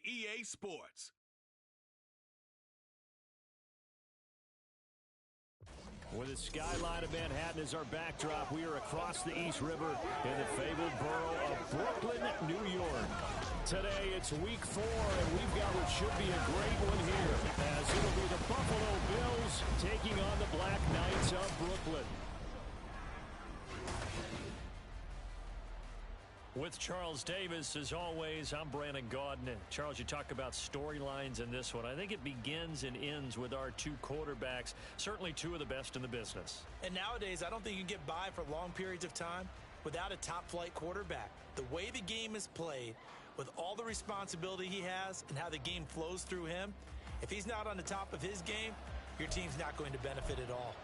EA Sports. With the skyline of Manhattan as our backdrop, we are across the East River in the fabled borough of Brooklyn, New York. Today, it's week 4, and we've got what should be a great one here, as it'll be the Buffalo Bills taking on the Black Knights of Brooklyn. With Charles Davis, as always, I'm Brandon Gaudin. Charles, you talk about storylines in this one. I think it begins and ends with our two quarterbacks, certainly two of the best in the business. And nowadays, I don't think you can get by for long periods of time without a top-flight quarterback. The way the game is played, with all the responsibility he has and how the game flows through him, if he's not on the top of his game, your team's not going to benefit at all.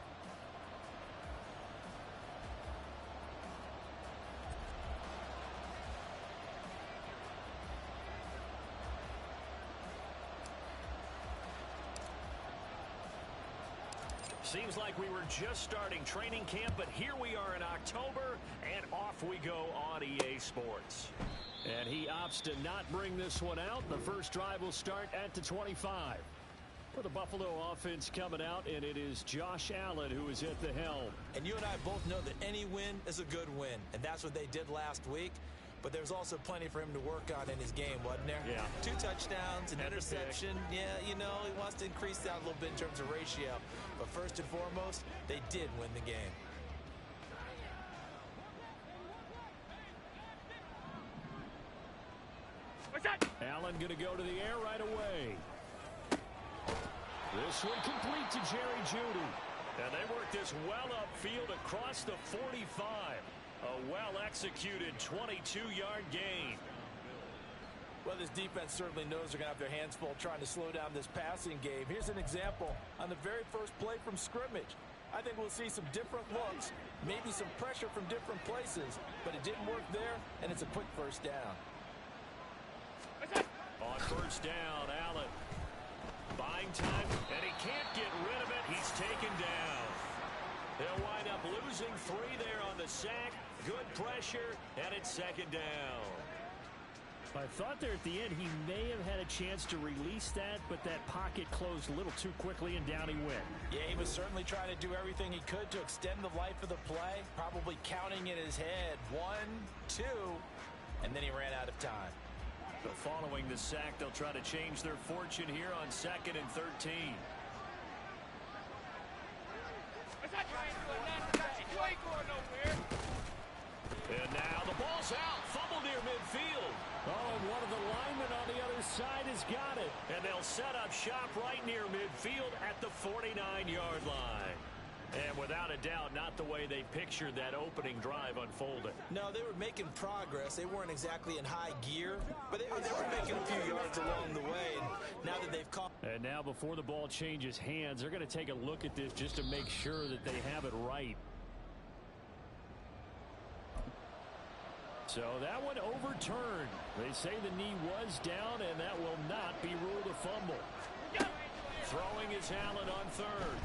Seems like we were just starting training camp, but here we are in October, and off we go on EA Sports. And he opts to not bring this one out. The first drive will start at the 25. For the Buffalo offense coming out, and it is Josh Allen who is at the helm. And you and I both know that any win is a good win, and that's what they did last week. But there's also plenty for him to work on in his game, wasn't there? Yeah. 2 touchdowns, an interception. Yeah, you know, he wants to increase that a little bit in terms of ratio. But first and foremost, they did win the game. What's that? Allen going to go to the air right away. This one complete to Jerry Jeudy. And they work this well upfield across the 45. A well-executed 22-yard gain. Well, this defense certainly knows they're going to have their hands full trying to slow down this passing game. Here's an example on the very first play from scrimmage. I think we'll see some different looks, maybe some pressure from different places, but it didn't work there, and it's a quick first down. On first down, Allen buying time, and he can't get rid of it. He's taken down. They'll wind up losing 3 there on the sack. Good pressure, and it's second down. I thought there at the end he may have had a chance to release that, but that pocket closed a little too quickly, and down he went. Yeah, he was certainly trying to do everything he could to extend the life of the play, probably counting in his head 1, 2, and then he ran out of time. So following the sack, they'll try to change their fortune here on 2nd and 13. And now the ball's out. Fumble near midfield. Oh, and one of the linemen on the other side has got it. And they'll set up shop right near midfield at the 49-yard line. And without a doubt, not the way they pictured that opening drive unfolding. No, they were making progress. They weren't exactly in high gear, but they were making a few yards along the way. And now that they've caught. And now before the ball changes hands, they're going to take a look at this just to make sure that they have it right. So that one overturned. They say the knee was down, and that will not be ruled a fumble. Throwing is Allen on third.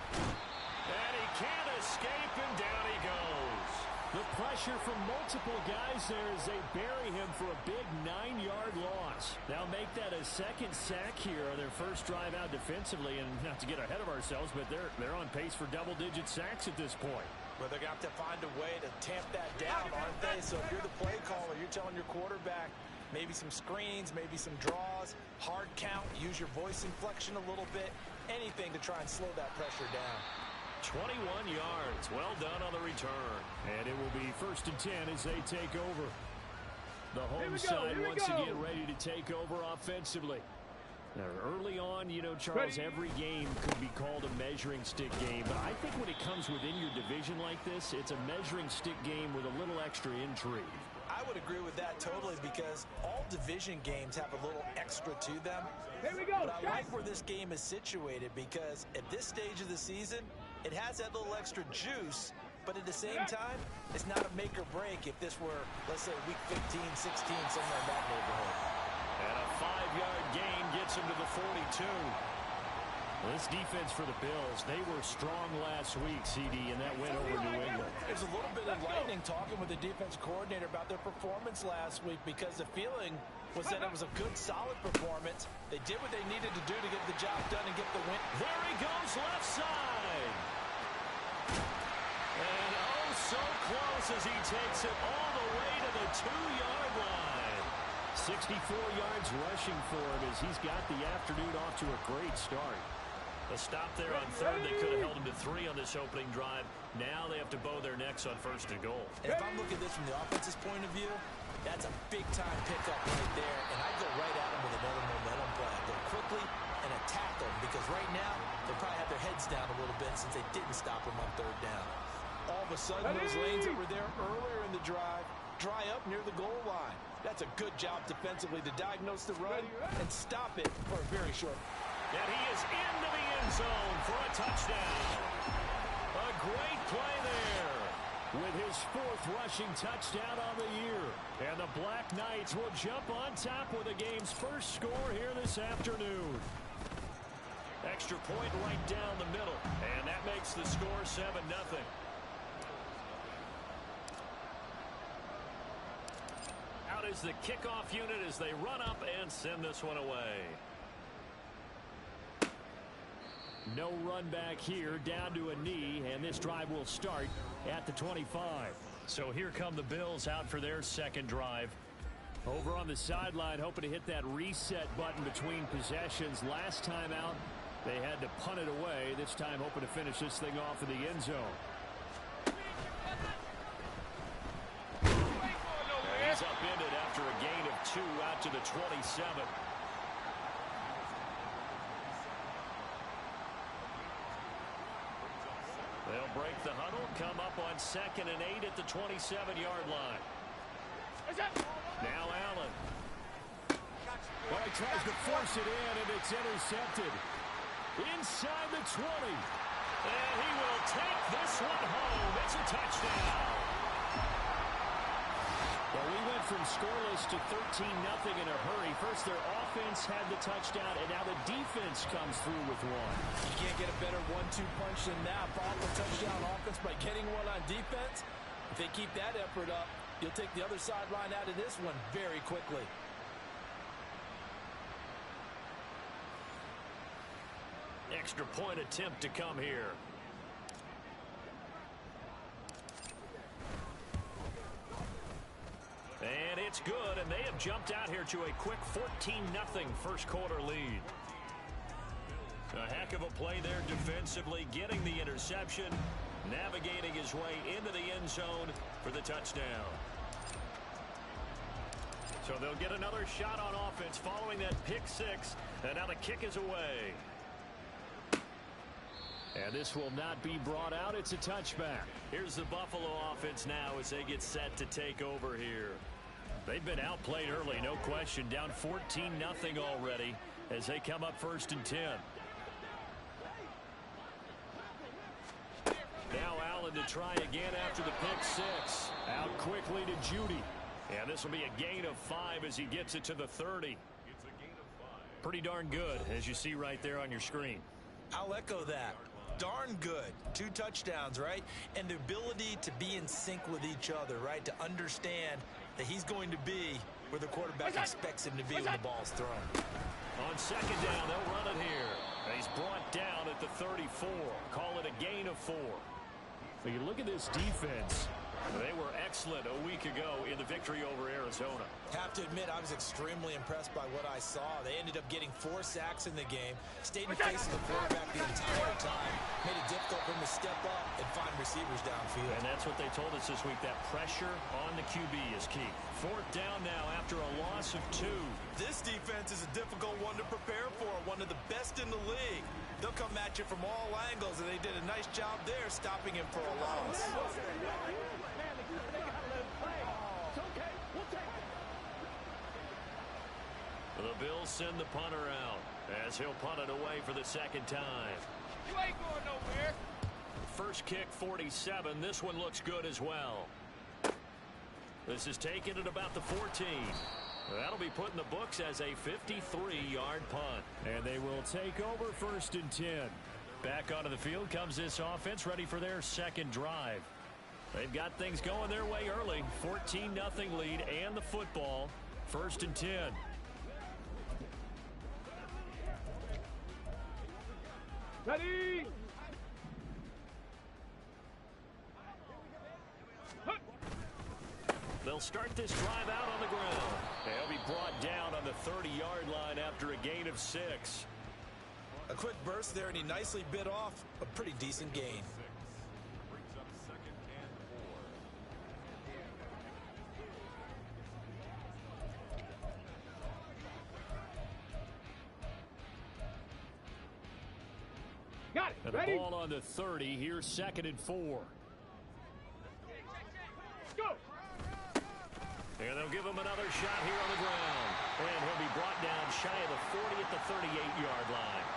And he can't escape, and down he goes. The pressure from multiple guys there as they bury him for a big 9-yard loss. They'll make that a second sack here on their first drive out defensively. And not to get ahead of ourselves, but they're on pace for double-digit sacks at this point. Well, they're going to have to find a way to tamp that down, aren't they? So if you're the play caller, you're telling your quarterback maybe some screens, maybe some draws, hard count, use your voice inflection a little bit, anything to try and slow that pressure down. 21 yards. Well done on the return. And it will be 1st and 10 as they take over. The home side once again ready to take over offensively. Now, early on, you know, Charles, every game could be called a measuring stick game. But I think when it comes within your division like this, it's a measuring stick game with a little extra intrigue. I would agree with that totally because all division games have a little extra to them. Here we go. But I like where this game is situated because at this stage of the season, it has that little extra juice. But at the same time, it's not a make or break if this were, let's say, week 15, 16, somewhere in that neighborhood. And a 5-yard gain gets him to the 42. Well, this defense for the Bills, they were strong last week, CD, and that win over New England. There's a little bit enlightening talking with the defense coordinator about their performance last week because the feeling was that it was a good, solid performance. They did what they needed to do to get the job done and get the win. There he goes, left side. And oh, so close as he takes it all the way to the 2-yard line. 64 yards rushing for him as he's got the afternoon off to a great start. A stop there on third. They could have held him to 3 on this opening drive. Now they have to bow their necks on first and goal. And if I'm looking at this from the offense's point of view, that's a big-time pickup right there. And I'd go right at him with another momentum play. I'd go quickly and attack them because right now they probably have their heads down a little bit since they didn't stop him on third down. All of a sudden, those lanes that were there earlier in the drive dry up near the goal line. That's a good job defensively to diagnose the run and stop it for a very short. And he is into the end zone for a touchdown. A great play there with his 4th rushing touchdown on the year. And the Black Knights will jump on top with the game's first score here this afternoon. Extra point right down the middle. And that makes the score 7-0. Out is the kickoff unit as they run up and send this one away. No run back here, down to a knee, and this drive will start at the 25. So here come the Bills out for their second drive. Over on the sideline, hoping to hit that reset button between possessions. Last time out, they had to punt it away. This time hoping to finish this thing off in the end zone. He's upended after a gain of 2 out to the 27. They'll break the huddle, come up on 2nd and 8 at the 27-yard line. Now Allen. Well, he tries to force it in, and it's intercepted. Inside the 20. And he will take this one home. It's a touchdown. Well, we went from scoreless to 13-0 in a hurry. First, their offense had the touchdown, and now the defense comes through with one. You can't get a better 1-2 punch than that. Follow the touchdown offense by getting one on defense. If they keep that effort up, you'll take the other sideline out of this one very quickly. Extra point attempt to come here. And it's good, and they have jumped out here to a quick 14-0 first quarter lead. A heck of a play there defensively, getting the interception, navigating his way into the end zone for the touchdown. So they'll get another shot on offense following that pick 6, and now the kick is away. And this will not be brought out. It's a touchback. Here's the Buffalo offense now as they get set to take over here. They've been outplayed early, no question. Down 14-0 already as they come up 1st and 10. Now Allen to try again after the pick 6. Out quickly to Judy. And this will be a gain of 5 as he gets it to the 30. Pretty darn good, as you see right there on your screen. I'll echo that. Darn good. 2 touchdowns, right? And the ability to be in sync with each other, right? To understand that he's going to be where the quarterback expects him to be when the ball's thrown. On 2nd down, they'll run it here. And he's brought down at the 34. Call it a gain of 4. When you look at this defense, they were excellent a week ago in the victory over Arizona. Have to admit, I was extremely impressed by what I saw. They ended up getting 4 sacks in the game, stayed in the face of the quarterback the entire time, made it difficult for him to step up and find receivers downfield. And that's what they told us this week, that pressure on the QB is key. 4th down now after a loss of 2. This defense is a difficult one to prepare for, one of the best in the league. They'll come at you from all angles, and they did a nice job there stopping him for a loss. The Bills send the punter out as he'll punt it away for the 2nd time. You ain't going nowhere. First kick 47. This one looks good as well. This is taken at about the 14. That'll be put in the books as a 53-yard punt. And they will take over 1st and 10. Back onto the field comes this offense, ready for their second drive. They've got things going their way early. 14-0 lead and the football. First and 10. Ready? They'll start this drive out on the ground. They'll be brought down on the 30-yard line after a gain of 6. A quick burst there, and he nicely bit off a pretty decent gain. Got it. And Ready? the ball on the 30. Here's 2nd and 4. Go. And they'll give him another shot here on the ground. And he'll be brought down shy of the 40 at the 38-yard line.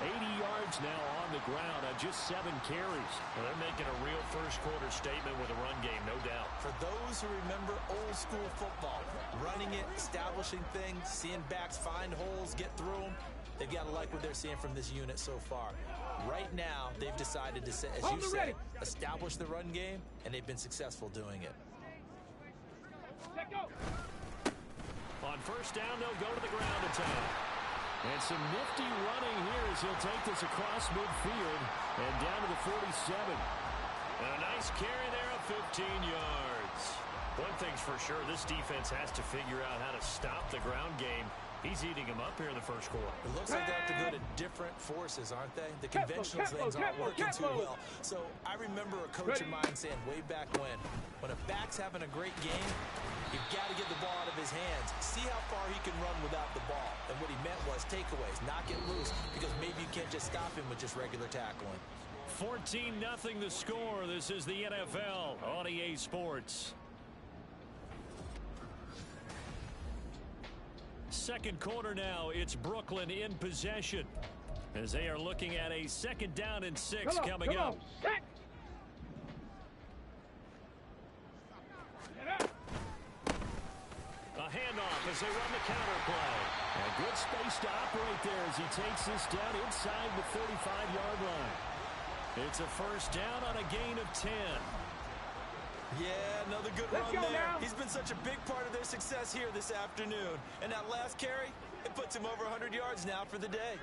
80 yards now on the ground on just 7 carries. Well, they're making a real first-quarter statement with a run game, no doubt. For those who remember old-school football, running it, establishing things, seeing backs find holes, get through them, they've got to like what they're seeing from this unit so far. Right now, they've decided to, as you said, establish the run game, and they've been successful doing it. Let go. On first down, they'll go to the ground attack. And some nifty running here as he'll take this across midfield and down to the 47. And a nice carry there of 15 yards. One thing's for sure, this defense has to figure out how to stop the ground game. He's eating them up here in the first quarter. It looks like they have to go to different forces, aren't they? The conventional things aren't working too well. So I remember a coach of mine saying way back when a back's having a great game, you've got to get the ball out of his hands. See how far he can run without the ball. And what he meant was takeaways, not get loose, because maybe you can't just stop him with just regular tackling. 14-0 the score. This is the NFL on EA Sports. Second quarter now, it's Brooklyn in possession as they are looking at a 2nd down and 6 coming up. A handoff as they run the counter play. A good space to operate there as he takes this down inside the 35-yard line. It's a first down on a gain of 10. Yeah, another good run there. Now. He's been such a big part of their success here this afternoon. And that last carry, it puts him over 100 yards now for the day.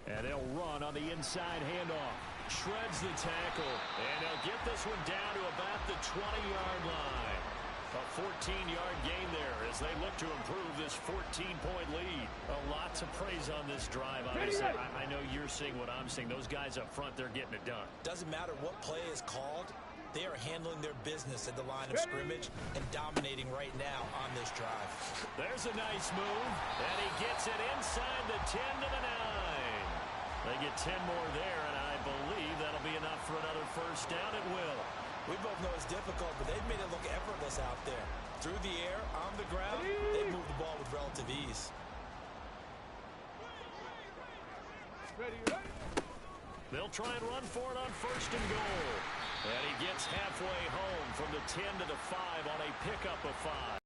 And they'll run on the inside handoff. Shreds the tackle. And they'll get this one down to about the 20-yard line. A 14-yard gain there as they look to improve this 14-point lead. A lot to praise on this drive. Obviously, I know you're seeing what I'm seeing. Those guys up front, they're getting it done. Doesn't matter what play is called. They are handling their business at the line of scrimmage and dominating right now on this drive. There's a nice move, and he gets it inside the 10 to the 9. They get 10 more there, and I believe that'll be enough for another first down. It will. We both know it's difficult, but they've made it look effortless out there. Through the air, on the ground, they move the ball with relative ease. They'll try and run for it on first and goal. And he gets halfway home from the 10 to the 5 on a pickup of 5.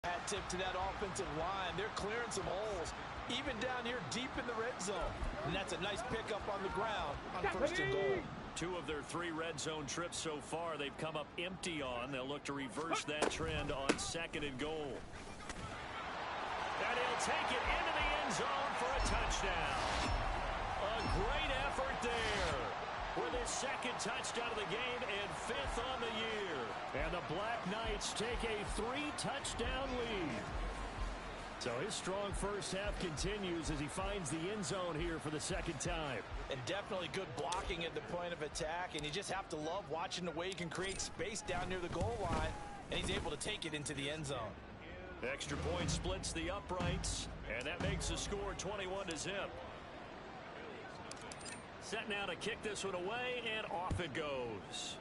Hat tip to that offensive line. They're clearing some holes, even down here deep in the red zone. And that's a nice pickup on the ground on first and goal. 2 of their 3 red zone trips so far, they've come up empty on. They'll look to reverse that trend on 2nd and goal. And he'll take it into the end zone for a touchdown. A great effort there with his 2nd touchdown of the game and 5th on the year. And the Black Knights take a 3-touchdown lead. So his strong first half continues as he finds the end zone here for the 2nd time. And definitely good blocking at the point of attack. And you just have to love watching the way he can create space down near the goal line. And he's able to take it into the end zone. Extra point splits the uprights. And that makes the score 21-0. Set now to kick this one away, and off it goes.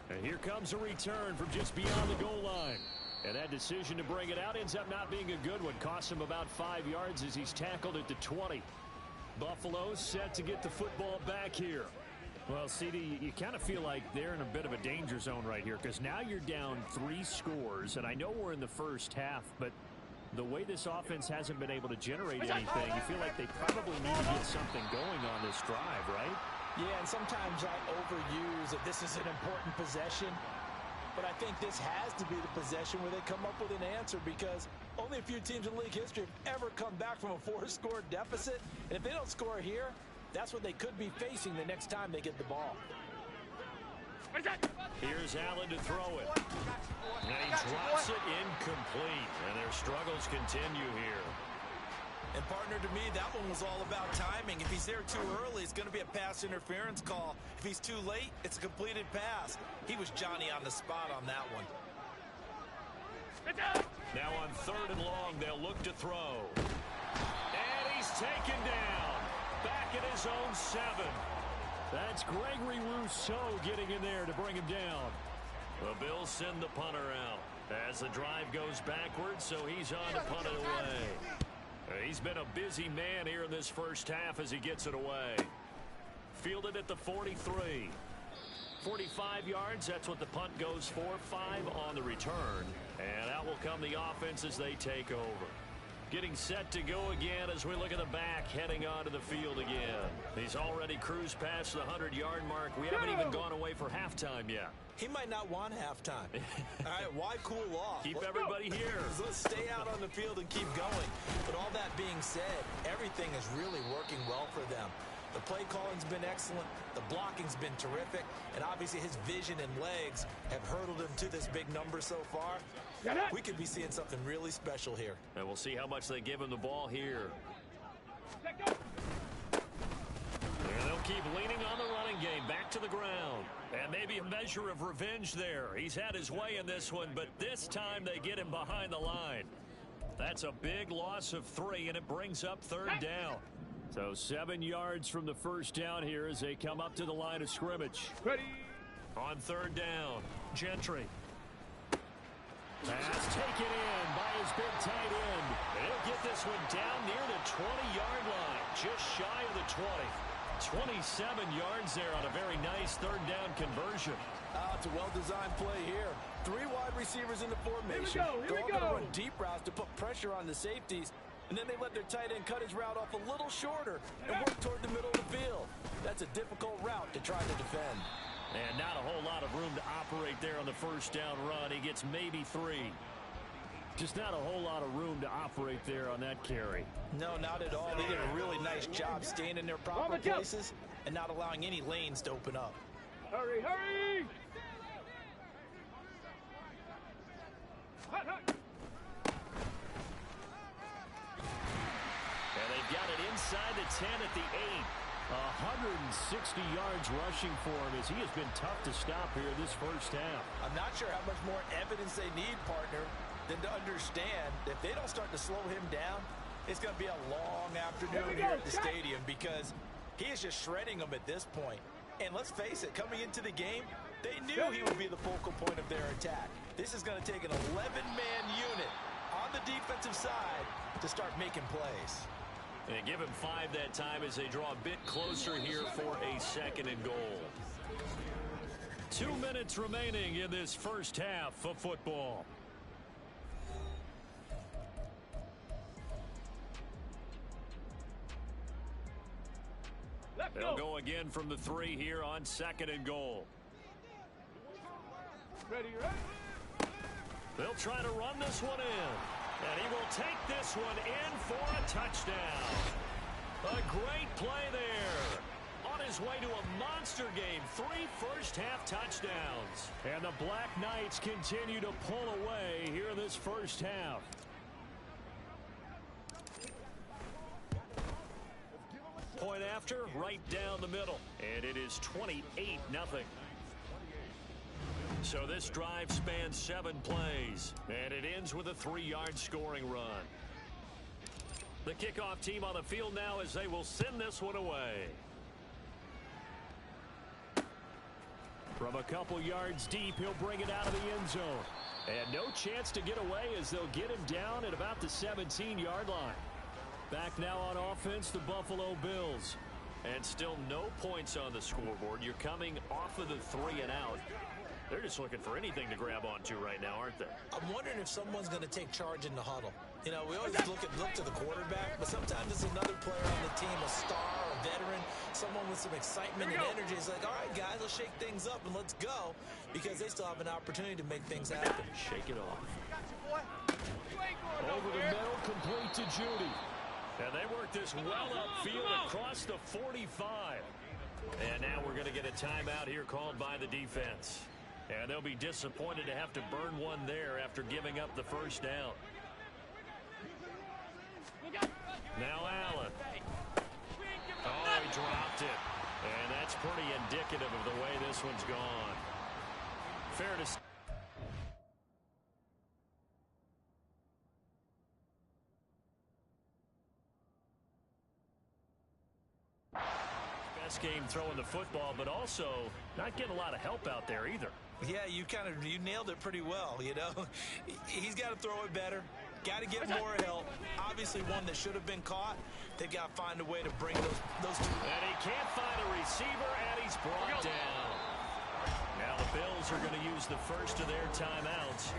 And here comes a return from just beyond the goal line. And that decision to bring it out ends up not being a good one. Costs him about 5 yards as he's tackled at the 20. Buffalo set to get the football back here. Well, CD, you kind of feel like they're in a bit of a danger zone right here because now you're down 3 scores. And I know we're in the first half, but the way this offense hasn't been able to generate anything, you feel like they probably need to get something going on this drive, right? Yeah, and sometimes I overuse that this is an important possession. But I think this has to be the possession where they come up with an answer, because only a few teams in league history have ever come back from a 4-score deficit. And if they don't score here, that's what they could be facing the next time they get the ball. Here's Allen to throw it. And he drops it incomplete. And their struggles continue here. And partner, to me, that one was all about timing. If he's there too early, it's going to be a pass interference call. If he's too late, it's a completed pass. He was Johnny on the spot on that one. Now on 3rd and long, they'll look to throw. And he's taken down. Back at his own 7. That's Gregory Rousseau getting in there to bring him down. The Bills send the punter out as the drive goes backwards, so he's on to punt it away. He's been a busy man here in this first half as he gets it away. Fielded at the 43. 45 yards, that's what the punt goes for. 5 on the return. And out will come the offense as they take over. Getting set to go again as we look at the back, heading onto the field again. He's already cruised past the 100-yard mark. We haven't even gone away for halftime yet. He might not want halftime. All right, why cool off? Keep everybody here. Let's stay out on the field and keep going. But all that being said, everything is really working well for them. The play calling's been excellent. The blocking's been terrific. And obviously his vision and legs have hurdled him to this big number so far. We could be seeing something really special here. And we'll see how much they give him the ball here. And they'll keep leaning on the running game. Back to the ground. And maybe a measure of revenge there. He's had his way in this one, but this time they get him behind the line. That's a big loss of 3, and it brings up 3rd down. So 7 yards from the first down here as they come up to the line of scrimmage. Ready. On 3rd down, Gentry. Pass taken in by his big tight end. He'll get this one down near the 20-yard line, just shy of the 20. 27 yards there on a very nice 3rd down conversion. It's a well-designed play here. 3 wide receivers in the formation. Here we go. They're all going to run deep routes to put pressure on the safeties. And then they let their tight end cut his route off a little shorter and work toward the middle of the field. That's a difficult route to try to defend. And not a whole lot of room to operate there on the first down run. He gets maybe 3. Just not a whole lot of room to operate there on that carry. No, not at all. They did a really nice job staying in their proper places and not allowing any lanes to open up. Hurry, hurry! Hut, hut. And they've got it inside the 10 at the 8. 160 yards rushing for him as he has been tough to stop here this first half. I'm not sure how much more evidence they need, partner, than to understand that if they don't start to slow him down, it's going to be a long afternoon here at the stadium, because he is just shredding them at this point. And let's face it, coming into the game, they knew he would be the focal point of their attack. This is going to take an 11-man unit on the defensive side to start making plays. And give him 5 that time as they draw a bit closer here for a 2nd and goal. 2 minutes remaining in this first half of football. They'll go again from the 3 here on 2nd and goal. Ready, ready. They'll try to run this one in. And he will take this one in for a touchdown. A great play there. On his way to a monster game. 3 first-half touchdowns. And the Black Knights continue to pull away here in this first half. Point after, right down the middle. And it is 28-0. So this drive spans 7 plays, and it ends with a 3-yard scoring run. The kickoff team on the field now as they will send this one away. From a couple yards deep, he'll bring it out of the end zone. And no chance to get away as they'll get him down at about the 17-yard line. Back now on offense, the Buffalo Bills. And still no points on the scoreboard. You're coming off of the 3 and out. They're just looking for anything to grab onto right now, aren't they? I'm wondering if someone's going to take charge in the huddle. You know, we always look to the quarterback, but sometimes it's another player on the team, a star, a veteran, someone with some excitement and energy. It's like, all right, guys, let's shake things up and let's go, because they still have an opportunity to make things happen. Shake it off. Over the middle, complete to Judy. And they work this well upfield across the 45. And now we're going to get a timeout here called by the defense. And they'll be disappointed to have to burn one there after giving up the first down. Now Allen. Oh, he dropped it. And that's pretty indicative of the way this one's gone. Fair to say. Best game throwing the football, but also not getting a lot of help out there either. Yeah, you nailed it pretty well, you know. He's got to throw it better. Got to get more help. Obviously one that should have been caught. They've got to find a way to bring those two. And he can't find a receiver, and he's brought down. Now the Bills are going to use the first of their timeouts.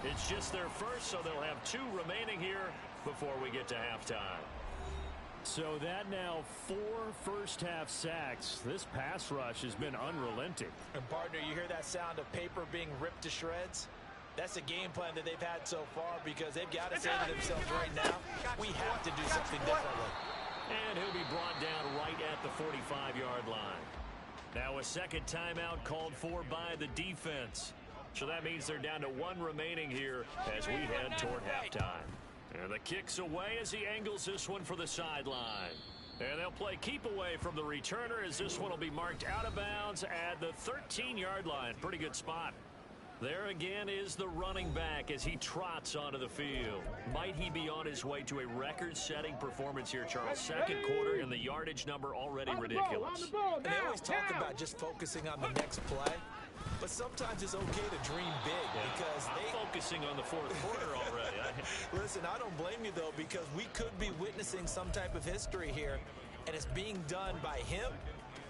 It's just their first, so they'll have 2 remaining here before we get to halftime. So that now 4 first-half sacks. This pass rush has been unrelenting. And, partner, you hear that sound of paper being ripped to shreds? That's the game plan that they've had so far, because they've got to say to themselves right now, we have to do something differently. And he'll be brought down right at the 45-yard line. Now a second timeout called for by the defense. So that means they're down to 1 remaining here as we head toward halftime. And the kick's away as he angles this one for the sideline. And they'll play keep away from the returner as this one will be marked out of bounds at the 13-yard line. Pretty good spot. There again is the running back as he trots onto the field. Might he be on his way to a record-setting performance here, Charles? Second quarter and the yardage number already ridiculous. And they always talk about just focusing on the next play. But sometimes it's okay to dream big, because I'm focusing on the fourth quarter already. Listen, I don't blame you, though, because we could be witnessing some type of history here, and it's being done by him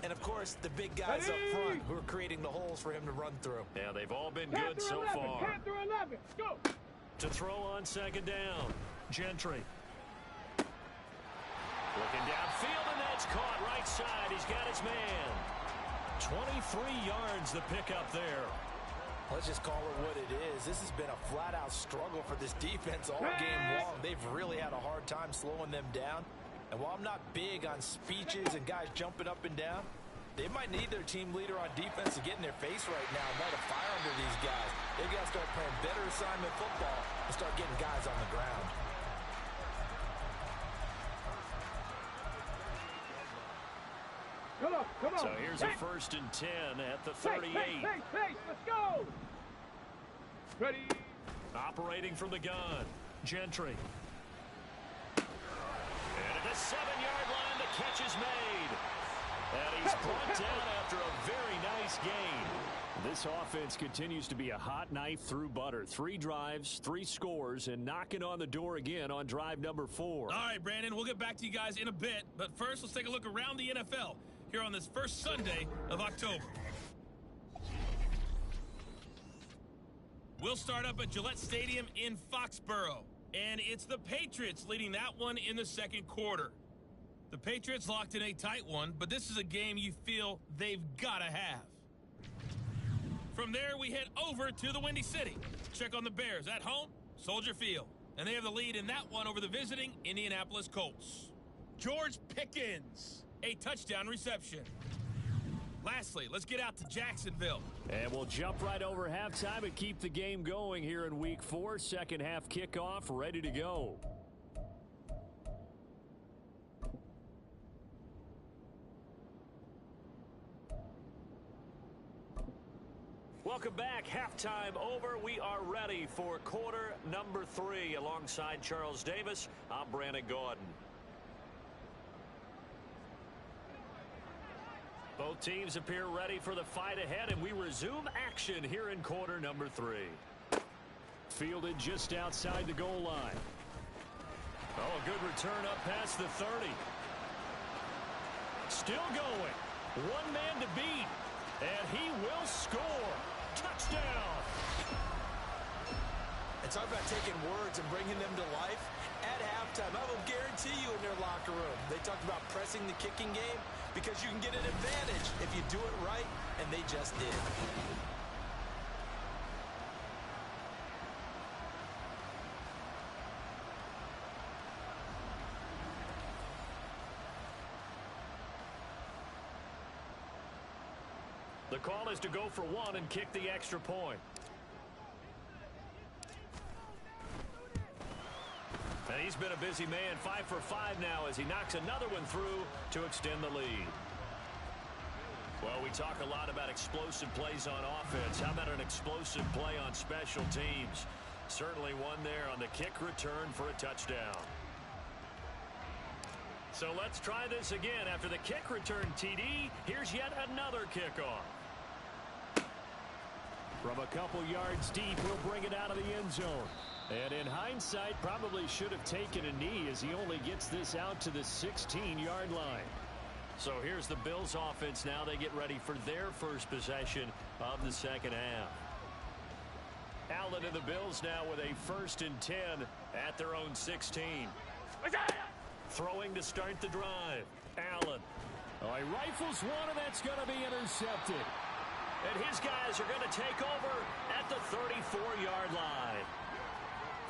and, of course, the big guys up front who are creating the holes for him to run through. Yeah, they've all been good so far. 10 through 11. Go. To throw on second down, Gentry. Looking downfield, and that's caught right side. He's got his man. 23 yards the pickup there. Let's just call it what it is. This has been a flat-out struggle for this defense all game long. They've really had a hard time slowing them down. And while I'm not big on speeches and guys jumping up and down, they might need their team leader on defense to get in their face right now and light a fire under these guys. They've got to start playing better assignment football and start getting guys on the ground. Come on. So here's a 1st and 10 at the 38. Pace, let's go. Ready. Operating from the gun, Gentry. And at the 7-yard line, the catch is made. And he's brought down after a very nice gain. This offense continues to be a hot knife through butter. 3 drives, 3 scores, and knocking on the door again on drive number 4. All right, Brandon, we'll get back to you guys in a bit. But first, let's take a look around the NFL here on this first Sunday of October. We'll start up at Gillette Stadium in Foxborough. And it's the Patriots leading that one in the second quarter. The Patriots locked in a tight one, but this is a game you feel they've got to have. From there, we head over to the Windy City. Check on the Bears at home, Soldier Field. And they have the lead in that one over the visiting Indianapolis Colts. George Pickens, a touchdown reception. Lastly, let's get out to Jacksonville. And we'll jump right over halftime and keep the game going here in Week 4. Second half kickoff, ready to go. Welcome back. Halftime over. We are ready for quarter number 3. Alongside Charles Davis, I'm Brandon Gaudin. Both teams appear ready for the fight ahead, and we resume action here in quarter number 3. Fielded just outside the goal line. Oh, a good return up past the 30. Still going. One man to beat, and he will score. Touchdown! And talk about taking words and bringing them to life. At halftime, I will guarantee you in their locker room, they talked about pressing the kicking game because you can get an advantage if you do it right, and they just did. The call is to go for one and kick the extra point. And he's been a busy man, 5 for 5 now as he knocks another one through to extend the lead. Well, we talk a lot about explosive plays on offense. How about an explosive play on special teams? Certainly one there on the kick return for a touchdown. So let's try this again. After the kick return TD, here's yet another kickoff. From a couple yards deep, he'll bring it out of the end zone. And in hindsight, probably should have taken a knee as he only gets this out to the 16-yard line. So here's the Bills offense now. They get ready for their first possession of the second half. Allen and the Bills now with a 1st and 10 at their own 16. Throwing to start the drive. Allen. Oh, he rifles one, and that's going to be intercepted. And his guys are going to take over at the 34-yard line.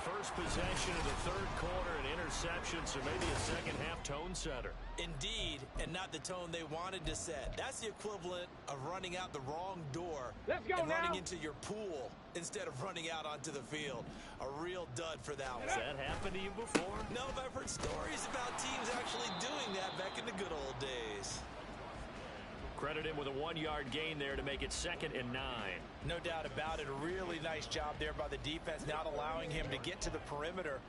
First possession of the third quarter, an interception, so maybe a second-half tone setter. Indeed, and not the tone they wanted to set. That's the equivalent of running out the wrong door and running into your pool instead of running out onto the field. A real dud for that one. Has that happened to you before? No, but I've heard stories about teams actually doing that back in the good old days. Credit him with a 1-yard gain there to make it 2nd and 9. No doubt about it. A really nice job there by the defense, not allowing him to get to the perimeter.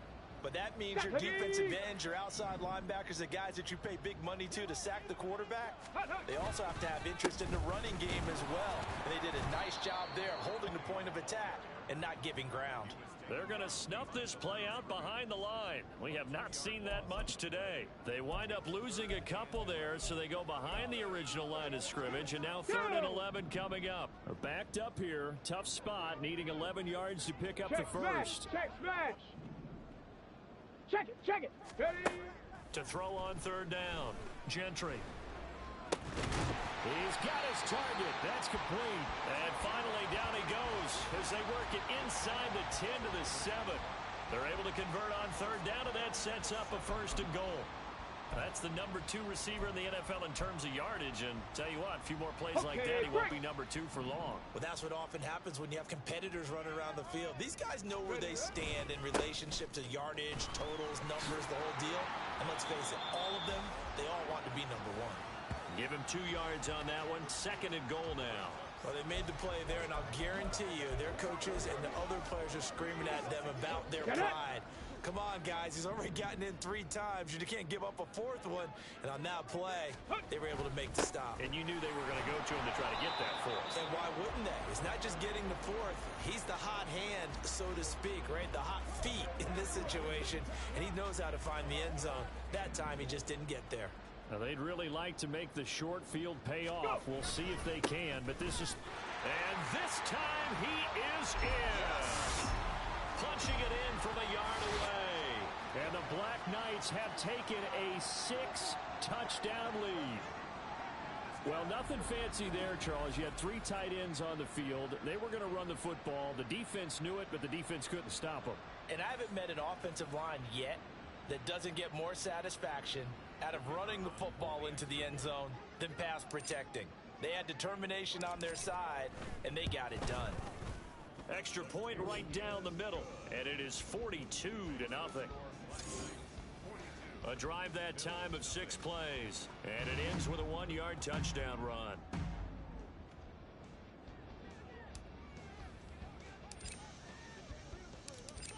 But that means your defensive ends, your outside linebackers, the guys that you pay big money to sack the quarterback, they also have to have interest in the running game as well. And they did a nice job there of holding the point of attack and not giving ground. They're going to snuff this play out behind the line. We have not seen that much today. They wind up losing a couple there, so they go behind the original line of scrimmage, and now 3rd and 11 coming up. They're backed up here. Tough spot, needing 11 yards to pick up the first. Check smash. Check it. Ready? To throw on 3rd down. Gentry. He's got his target. That's complete. And finally down he goes as they work it inside the 10 to the 7. They're able to convert on 3rd down, and that sets up a 1st and goal. That's the number 2 receiver in the NFL in terms of yardage. And tell you what, a few more plays like that, he won't be number 2 for long. Well, that's what often happens when you have competitors running around the field. These guys know where they stand in relationship to yardage, totals, numbers, the whole deal. And let's face it, all of them, they all want to be number 1. Give him 2 yards on that one. 2nd and goal now. Well, they made the play there, and I'll guarantee you their coaches and the other players are screaming at them about their pride. Come on, guys. He's already gotten in 3 times. You can't give up a 4th one. And on that play, they were able to make the stop. And you knew they were going to go to him to try to get that 4th. And why wouldn't they? It's not just getting the 4th. He's the hot hand, so to speak, right? The hot feet in this situation. And he knows how to find the end zone. That time, he just didn't get there. Now, they'd really like to make the short field pay off. We'll see if they can, but this is... And this time he is in. Punching it in from a yard away. And the Black Knights have taken a 6-touchdown lead. Well, nothing fancy there, Charles. You had 3 tight ends on the field. They were going to run the football. The defense knew it, but the defense couldn't stop them. And I haven't met an offensive line yet that doesn't get more satisfaction out of running the football into the end zone than pass protecting. They had determination on their side, and they got it done. Extra point right down the middle, and it is 42-0. A drive that time of 6 plays, and it ends with a 1-yard touchdown run.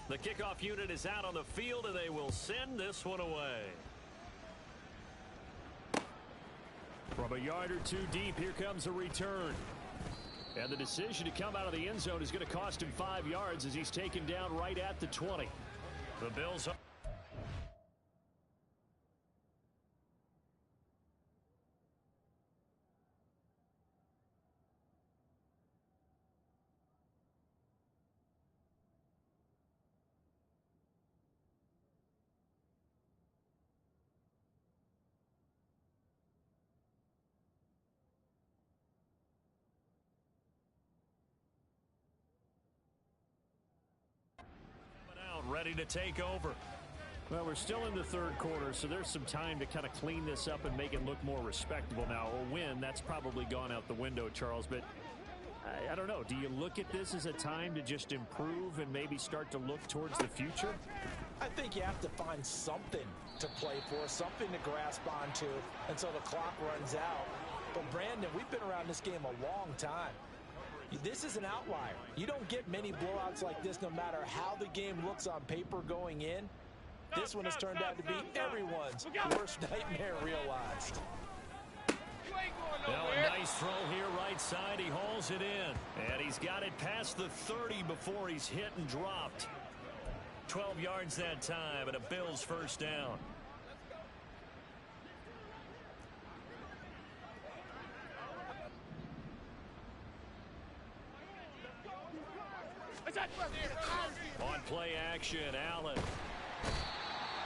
The kickoff unit is out on the field, and they will send this one away. From a yard or 2 deep, here comes a return. And the decision to come out of the end zone is going to cost him 5 yards as he's taken down right at the 20. The Bills... ready to take over. Well, we're still in the third quarter, so there's some time to kind of clean this up and make it look more respectable now. A win, that's probably gone out the window, Charles, but I don't know. Do you look at this as a time to just improve and maybe start to look towards the future? I think you have to find something to play for, something to grasp onto until the clock runs out. But, Brandon, we've been around this game a long time. This is an outlier. You don't get many blowouts like this no matter how the game looks on paper going in. This one has turned out to be everyone's worst nightmare realized. Now a nice throw here right side. He hauls it in. And he's got it past the 30 before he's hit and dropped. 12 yards that time and a Bills first down. On play action, Allen.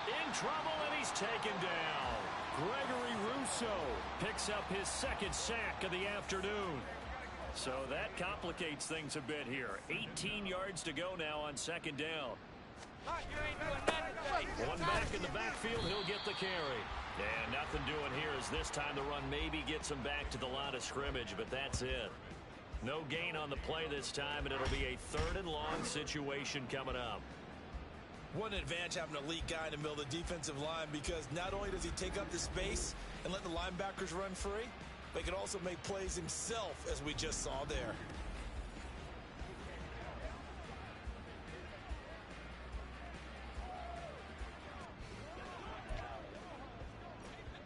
In trouble, and he's taken down. Gregory Rousseau picks up his second sack of the afternoon. So that complicates things a bit here. 18 yards to go now on second down. One back in the backfield, he'll get the carry. And nothing doing here as this time the run maybe gets him back to the line of scrimmage, but that's it. No gain on the play this time, and it'll be a third and long situation coming up. One advantage having an elite guy in the middle of the defensive line, because not only does he take up the space and let the linebackers run free, but he can also make plays himself, as we just saw there.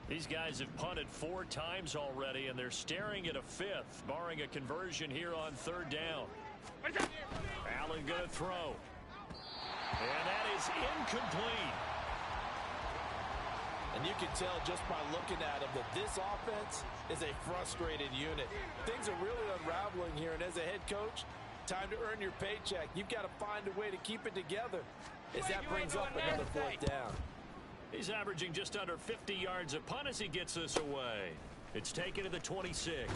These guys have punted 4 times already, and they're staring at a 5th, barring a conversion here on third down. Allen going to throw. And that is incomplete. And you can tell just by looking at him that this offense is a frustrated unit. Things are really unraveling here, and as a head coach, time to earn your paycheck. You've got to find a way to keep it together as that brings up another fourth down. He's averaging just under 50 yards a punt as he gets this away. It's taken to the 26.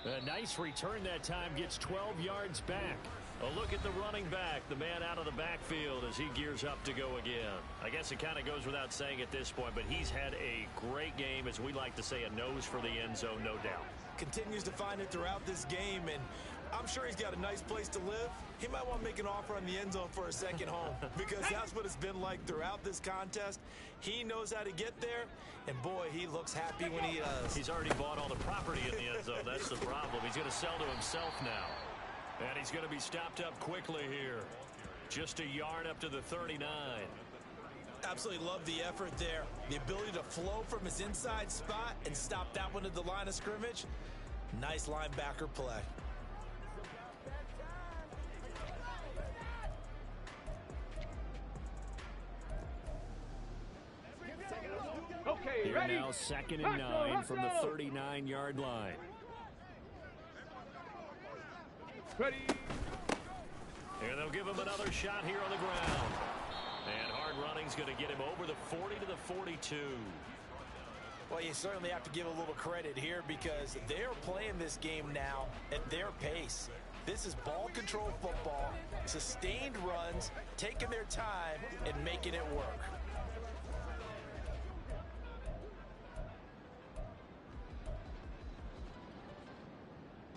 A nice return that time, gets 12 yards back. A look at the running back, the man out of the backfield as he gears up to go again. I guess it kind of goes without saying at this point, but he's had a great game, as we like to say, a nose for the end zone, no doubt. Continues to find it throughout this game, and I'm sure he's got a nice place to live. He might want to make an offer on the end zone for a second home, because that's what it's been like throughout this contest. He knows how to get there, and boy, he looks happy when he does. He's already bought all the property in the end zone. That's the problem. He's going to sell to himself now. And he's going to be stopped up quickly here. Just a yard up to the 39. Absolutely love the effort there. The ability to flow from his inside spot and stop that one at the line of scrimmage. Nice linebacker play. Okay, Here ready? now 2nd and 9 from the 39-yard line. Ready? And they'll give him another shot here on the ground. And hard running's going to get him over the 40 to the 42. Well, you certainly have to give a little credit here, because they're playing this game now at their pace. This is ball control football, sustained runs, taking their time and making it work.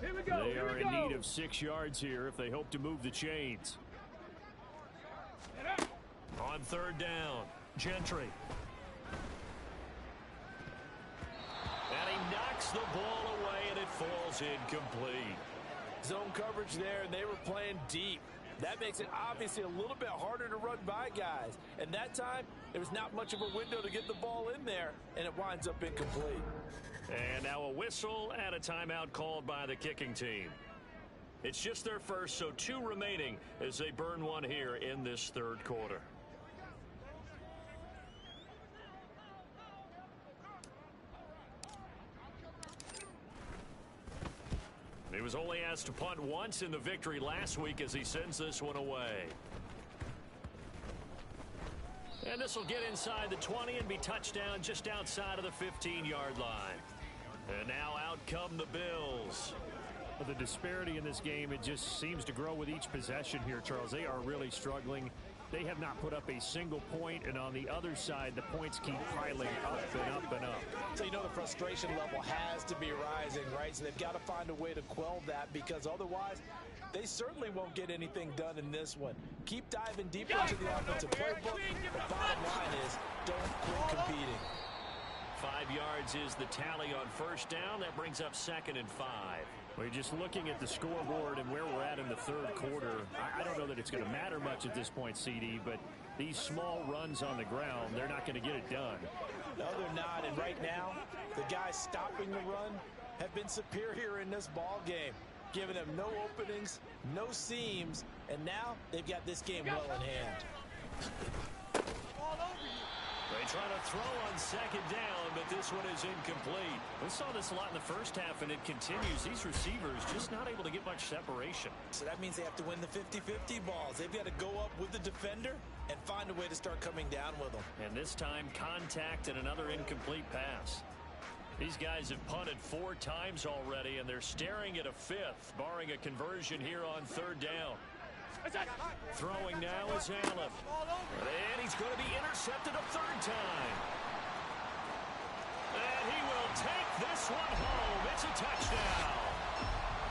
Here we go. They Here are we in go. need of 6 yards here if they hope to move the chains. On third down, Gentry. And he knocks the ball away, and it falls incomplete. Zone coverage there, and they were playing deep. That makes it obviously a little bit harder to run by guys. And that time, there was not much of a window to get the ball in there, and it winds up incomplete. And now a whistle and a timeout called by the kicking team. It's just their first, so 2 remaining as they burn one here in this third quarter. He was only asked to punt once in the victory last week as he sends this one away. And this will get inside the 20 and be touchdown just outside of the 15-yard line. And now out come the Bills. The disparity in this game, it just seems to grow with each possession here, Charles. They are really struggling. They have not put up a single point, and on the other side, the points keep piling up and up and up. So you know the frustration level has to be rising, right? So they've got to find a way to quell that, because otherwise they certainly won't get anything done in this one. Keep diving deeper into the offensive playbook. The bottom line is don't quit competing. 5 yards is the tally on first down. That brings up 2nd and 5. Well, you're just looking at the scoreboard and where we're at in the third quarter. I don't know that it's going to matter much at this point, CD, but these small runs on the ground, they're not going to get it done. No, they're not. And right now, the guys stopping the run have been superior in this ball game, giving them no openings, no seams, and now they've got this game well in hand. They try to throw on 2nd down, but this one is incomplete. We saw this a lot in the first half, and it continues. These receivers just not able to get much separation. So that means they have to win the 50-50 balls. They've got to go up with the defender and find a way to start coming down with them. And this time, contact and another incomplete pass. These guys have punted 4 times already, and they're staring at a 5th, barring a conversion here on 3rd down. Throwing now is Allen. And he's going to be intercepted a 3rd time. And he will take this one home. It's a touchdown.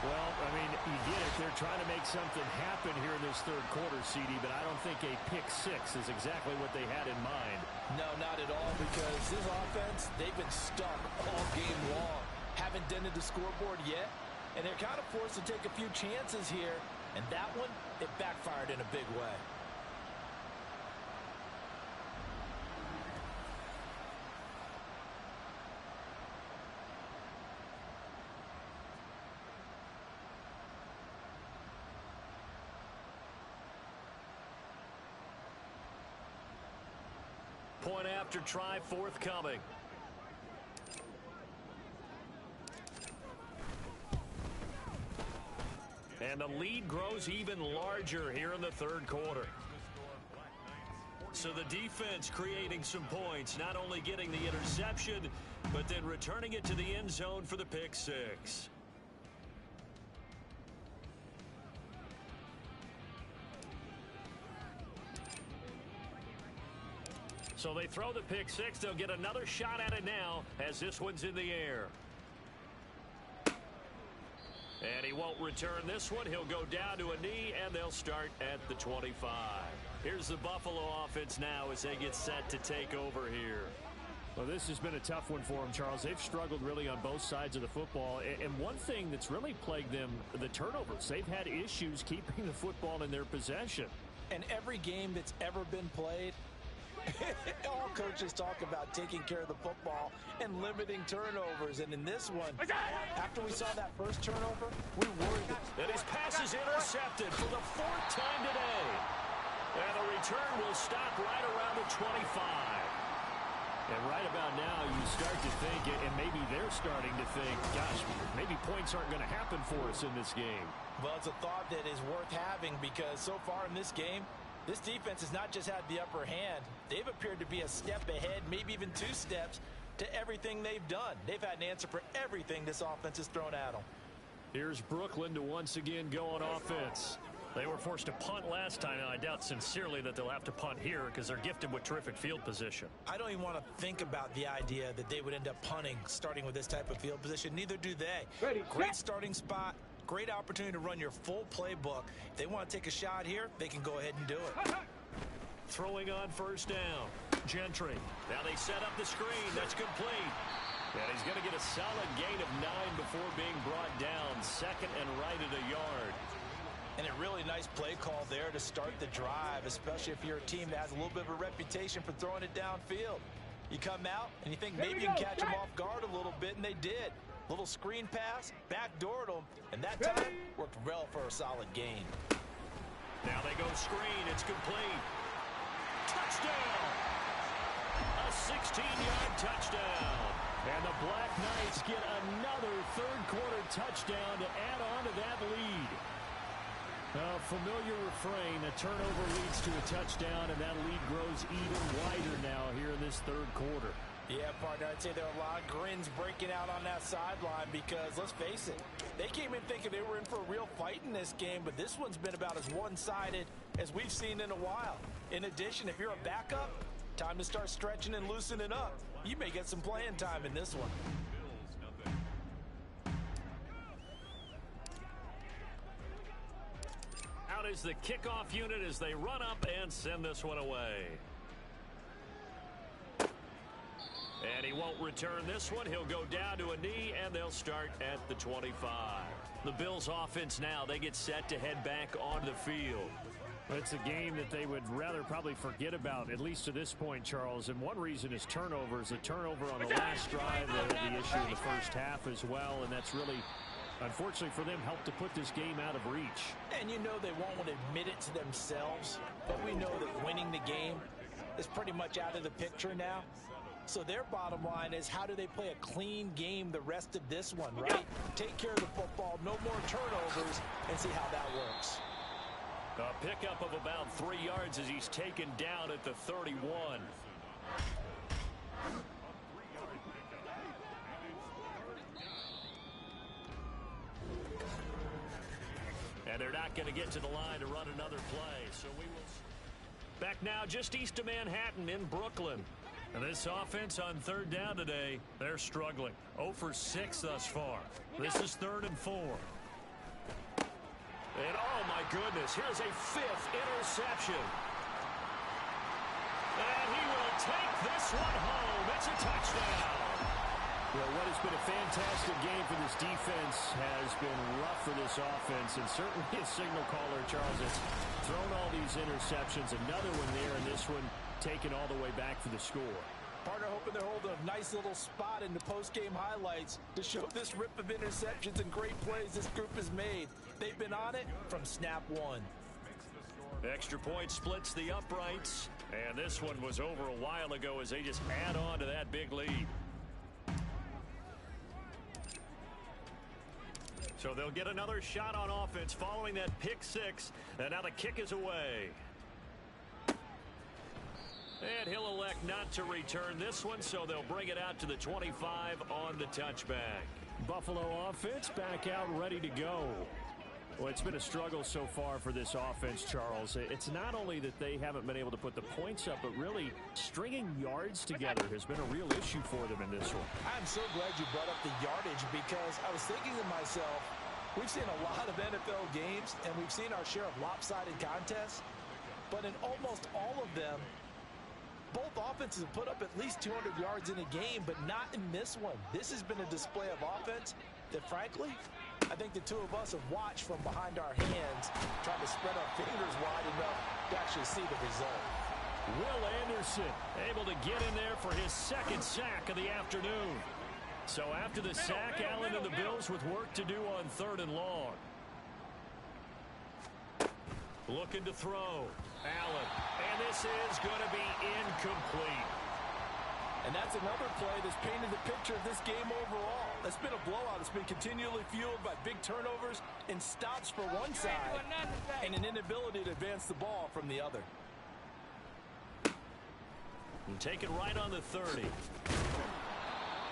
Well, I mean, you get it. They're trying to make something happen here in this third quarter, CD, but I don't think a pick 6 is exactly what they had in mind. No, not at all, because this offense, they've been stuck all game long. Haven't dented the scoreboard yet, and they're kind of forced to take a few chances here. And that one, it backfired in a big way. Point after try forthcoming. And the lead grows even larger here in the third quarter. So the defense creating some points, not only getting the interception, but then returning it to the end zone for the pick 6. So they throw the pick 6. They'll get another shot at it now as this one's in the air. And he won't return this one. He'll go down to a knee, and they'll start at the 25. Here's the Buffalo offense now as they get set to take over here. Well, this has been a tough one for them, Charles. They've struggled really on both sides of the football. And one thing that's really plagued them, the turnovers. They've had issues keeping the football in their possession. And every game that's ever been played, all coaches talk about taking care of the football and limiting turnovers. And in this one, after we saw that first turnover, we worried. And his pass is intercepted for the 4th time today. And the return will stop right around the 25. And right about now, you start to think, and maybe they're starting to think, gosh, maybe points aren't going to happen for us in this game. Well, it's a thought that is worth having, because so far in this game, this defense has not just had the upper hand. They've appeared to be a step ahead, maybe even 2 steps, to everything they've done. They've had an answer for everything this offense has thrown at them. Here's Brooklyn to once again go on offense. They were forced to punt last time, and I doubt sincerely that they'll have to punt here because they're gifted with terrific field position. I don't even want to think about the idea that they would end up punting starting with this type of field position. Neither do they. Great starting spot. Great opportunity to run your full playbook. If they want to take a shot here, they can go ahead and do it. Throwing on first down. Gentry. Now they set up the screen. That's complete. And he's going to get a solid gain of 9 before being brought down. 2nd and right at a yard. And a really nice play call there to start the drive, especially if you're a team that has a little bit of a reputation for throwing it downfield. You come out and you think maybe you can catch them off guard a little bit, and they did. Little screen pass, backdoored them, and that time worked well for a solid gain. Now they go screen. It's complete. Touchdown! A 16-yard touchdown. And the Black Knights get another third-quarter touchdown to add on to that lead. A familiar refrain. A turnover leads to a touchdown, and that lead grows even wider now here in this third quarter. Yeah, partner, I'd say there are a lot of grins breaking out on that sideline because, let's face it, they came in thinking they were in for a real fight in this game, but this one's been about as one-sided as we've seen in a while. In addition, if you're a backup, time to start stretching and loosening up. You may get some playing time in this one. Out is the kickoff unit as they run up and send this one away. And he won't return this one. He'll go down to a knee, and they'll start at the 25. The Bills offense now, they get set to head back onto the field. It's a game that they would rather probably forget about, at least to this point, Charles. And one reason is turnovers. A turnover on the last drive, the issue in the first half as well. And that's really, unfortunately for them, helped to put this game out of reach. And you know they won't admit it to themselves, but we know that winning the game is pretty much out of the picture now. So their bottom line is, how do they play a clean game the rest of this one, right? Take care of the football, no more turnovers, and see how that works. A pickup of about 3 yards as he's taken down at the 31. And they're not going to get to the line to run another play. So we will back now just east of Manhattan in Brooklyn. And this offense on third down today, they're struggling. 0 for 6 thus far. This is 3rd and 4. And oh my goodness, here's a 5th interception. And he will take this one home. It's a touchdown. Well, what has been a fantastic game for this defense has been rough for this offense, and certainly a signal caller, Charles, has thrown all these interceptions. Another one there, and this one taken all the way back for the score. Partner hoping they're holding a nice little spot in the post-game highlights to show this rip of interceptions and great plays this group has made. They've been on it from snap one. Extra point splits the uprights, and this one was over a while ago as they just add on to that big lead. So they'll get another shot on offense following that pick 6, and now the kick is away. And he'll elect not to return this one, so they'll bring it out to the 25 on the touchback. Buffalo offense back out ready to go. Well, it's been a struggle so far for this offense, Charles. It's not only that they haven't been able to put the points up, but really stringing yards together has been a real issue for them in this one. I'm so glad you brought up the yardage because I was thinking to myself, we've seen a lot of NFL games and we've seen our share of lopsided contests, but in almost all of them, both offenses have put up at least 200 yards in a game, but not in this one. This has been a display of offense that, frankly, I think the two of us have watched from behind our hands, trying to spread our fingers wide enough to actually see the result. Will Anderson able to get in there for his 2nd sack of the afternoon. So after the sack, Allen and the Bills with work to do on 3rd and long. Looking to throw. Allen. And this is going to be incomplete. And that's another play that's painted the picture of this game overall. It's been a blowout. It's been continually fueled by big turnovers and stops for one side and an inability to advance the ball from the other. And take it right on the 30.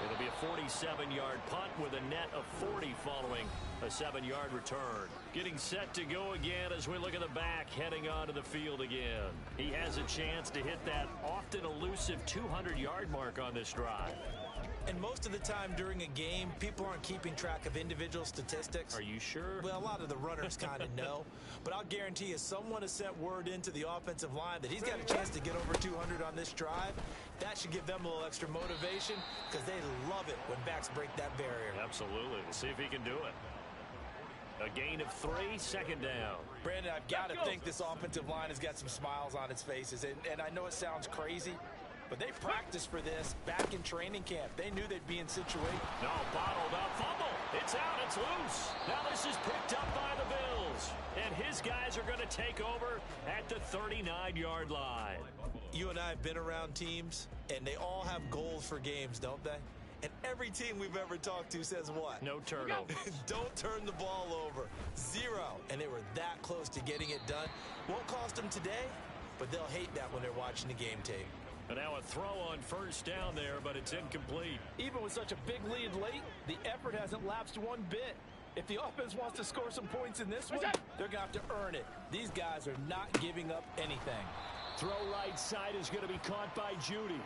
It'll be a 47-yard punt with a net of 40 following a 7-yard return. Getting set to go again as we look at the back, heading onto the field again. He has a chance to hit that often elusive 200-yard mark on this drive. And most of the time during a game, people aren't keeping track of individual statistics. Are you sure? Well, a lot of the runners kind of know. But I'll guarantee you someone has sent word into the offensive line that he's got a chance to get over 200 on this drive. That should give them a little extra motivation because they love it when backs break that barrier. Absolutely. We'll see if he can do it. A gain of 3, 2nd down. Brandon, I've got to think this offensive line has got some smiles on its faces. And I know it sounds crazy, but they practiced for this back in training camp. They knew they'd be in situation. No, bottled up. Fumble. It's out. It's loose. Now this is picked up by the Bills. And his guys are going to take over at the 39-yard line. You and I have been around teams, and they all have goals for games, don't they? And every team we've ever talked to says what? No turnovers. Don't turn the ball over. 0. And they were that close to getting it done. Won't cost them today, but they'll hate that when they're watching the game tape. And now a throw on first down there, but it's incomplete. Even with such a big lead late, the effort hasn't lapsed one bit. If the offense wants to score some points in this one, they're going to have to earn it. These guys are not giving up anything. Throw right side is going to be caught by Judy.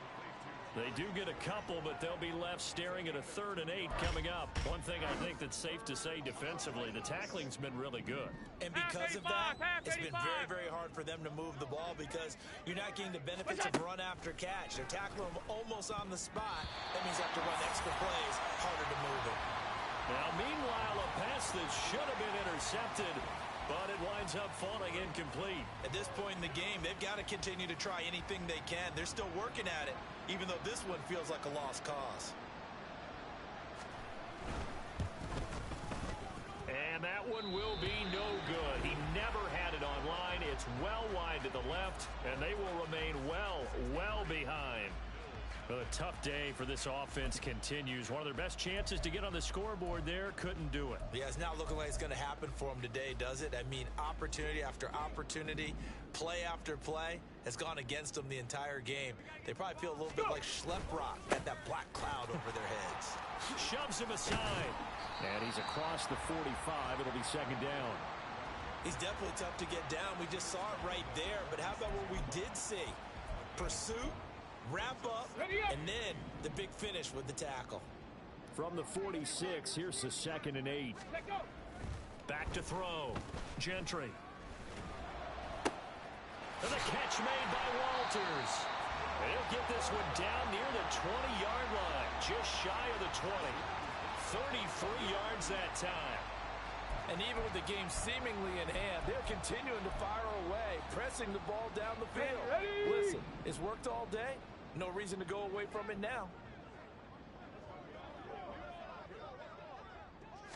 They do get a couple, but they'll be left staring at a 3rd and 8 coming up. One thing I think that's safe to say defensively, the tackling's been really good. And because of that, it's been very, very hard for them to move the ball because you're not getting the benefits of run after catch. They're tackling them almost on the spot. That means they have to run extra plays, harder to move it. Now, meanwhile, a pass that should have been intercepted, but it winds up falling incomplete. At this point in the game, they've got to continue to try anything they can. They're still working at it, even though this one feels like a lost cause. And that one will be no good. He never had it on line. It's well wide to the left, and they will remain well behind. Well, a tough day for this offense continues. One of their best chances to get on the scoreboard there, couldn't do it. Yeah, it's not looking like it's going to happen for them today, does it? I mean, opportunity after opportunity, play after play has gone against them the entire game. They probably feel a little bit like Schleprock at that black cloud over their heads. Shoves him aside. And he's across the 45. It'll be 2nd down. He's definitely tough to get down. We just saw it right there. But how about what we did see? Pursuit, wrap up, and then the big finish with the tackle. From the 46, here's the 2nd and 8. Back to throw. Gentry. And the catch made by Walters. And he'll get this one down near the 20-yard line, just shy of the 20. 33 yards that time. And even with the game seemingly in hand, they're continuing to fire away, pressing the ball down the field. Listen, it's worked all day. No reason to go away from it now.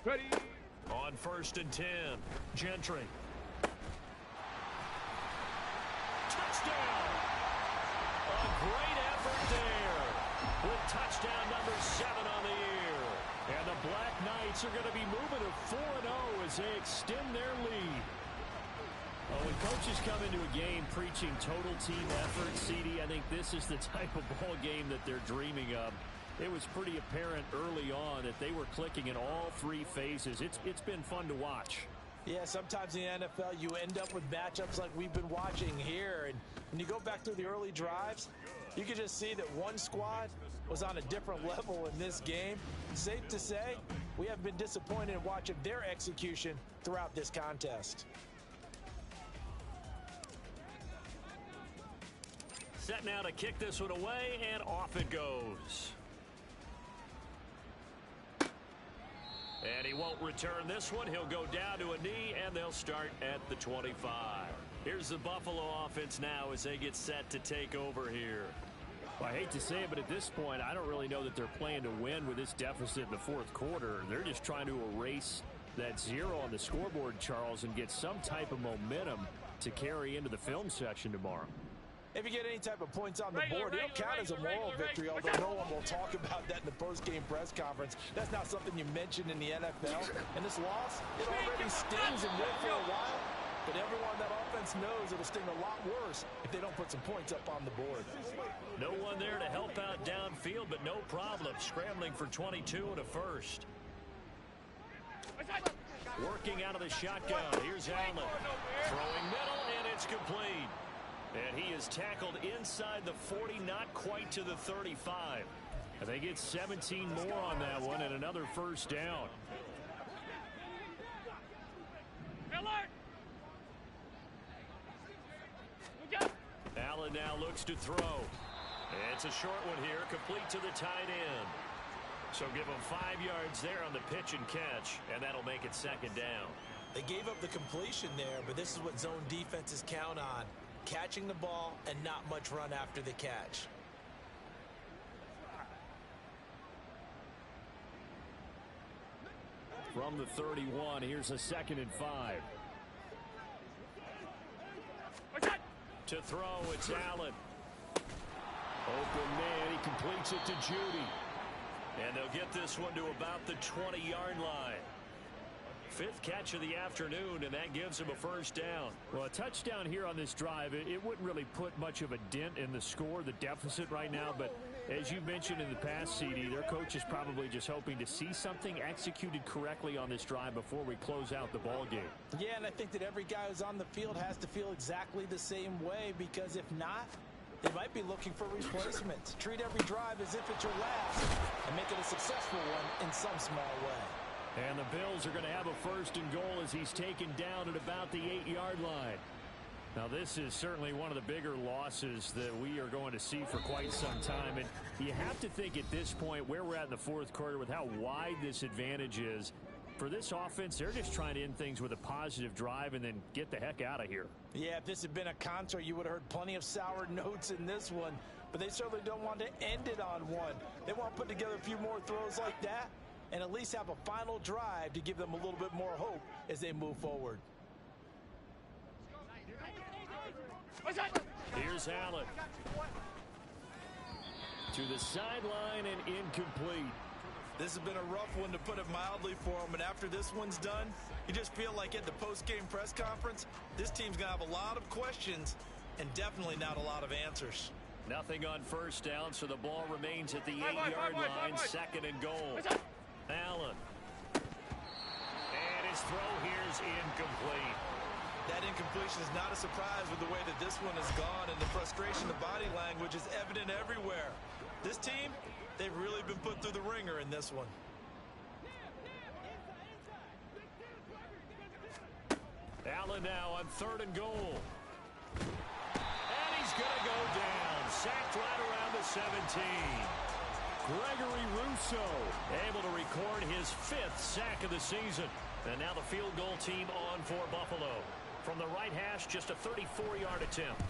Ready. On 1st and 10, Gentry. Touchdown! A great effort there with touchdown number 7 on the year. And the Black Knights are going to be moving to 4-0 as they extend their lead. Well, when coaches come into a game preaching total team effort, CD, I think this is the type of ball game that they're dreaming of. It was pretty apparent early on that they were clicking in all 3 phases. It's been fun to watch. Yeah, sometimes in the NFL you end up with matchups like we've been watching here. And when you go back to the early drives, you can just see that one squad was on a different level in this game. Safe to say, we have been disappointed in watching their execution throughout this contest. Set now to kick this one away, and off it goes. And he won't return this one. He'll go down to a knee, and they'll start at the 25. Here's the Buffalo offense now as they get set to take over here. Well, I hate to say it, but at this point, I don't really know that they're playing to win with this deficit in the 4th quarter. They're just trying to erase that 0 on the scoreboard, Charles, and get some type of momentum to carry into the film session tomorrow. If you get any type of points on the board, it'll count as a moral victory, although no one will talk about that in the post-game press conference. That's not something you mentioned in the NFL. And this loss, it already stings and will for a while. But everyone on that offense knows it'll sting a lot worse if they don't put some points up on the board. No one there to help out downfield, but no problem. Scrambling for 22 and a first. Working out of the shotgun. Here's Allen. Throwing middle, and it's complete. And he is tackled inside the 40, not quite to the 35. And they get 17 more on that one and another first down. Allen now looks to throw. It's a short one here, complete to the tight end. So give him 5 yards there on the pitch and catch, and that'll make it 2nd down. They gave up the completion there, but this is what zone defenses count on. Catching the ball and not much run after the catch. From the 31, here's a 2nd and 5. To throw, it's Allen. Open man, he completes it to Judy. And they'll get this one to about the 20-yard line. Fifth catch of the afternoon, and that gives him a first down. Well, a touchdown here on this drive, it wouldn't really put much of a dent in the score, the deficit right now. But as you mentioned in the past, CD, their coach is probably just hoping to see something executed correctly on this drive before we close out the ball game. Yeah, and I think that every guy who's on the field has to feel exactly the same way, because if not, they might be looking for replacements. Treat every drive as if it's your last and make it a successful one in some small way. And the Bills are going to have a first and goal as he's taken down at about the 8-yard line. Now, this is certainly one of the bigger losses that we are going to see for quite some time. And you have to think at this point where we're at in the fourth quarter with how wide this advantage is. For this offense, they're just trying to end things with a positive drive and then get the heck out of here. Yeah, if this had been a concert, you would have heard plenty of sour notes in this one. But they certainly don't want to end it on one. They want to put together a few more throws like that and at least have a final drive to give them a little bit more hope as they move forward. Here's Allen. To the sideline and incomplete. This has been a rough one, to put it mildly, for him. And after this one's done, you just feel like at the post-game press conference, this team's going to have a lot of questions and definitely not a lot of answers. Nothing on first down, so the ball remains at the 8-yard line, second and goal. Allen. And his throw here's incomplete. That incompletion is not a surprise with the way that this one has gone, and the frustration, the body language is evident everywhere. This team, they've really been put through the ringer in this one. Allen now on third and goal. And he's going to go down. Sacked right around the 17. Gregory Rousseau able to record his 5th sack of the season. And now the field goal team on for Buffalo. From the right hash, just a 34-yard attempt.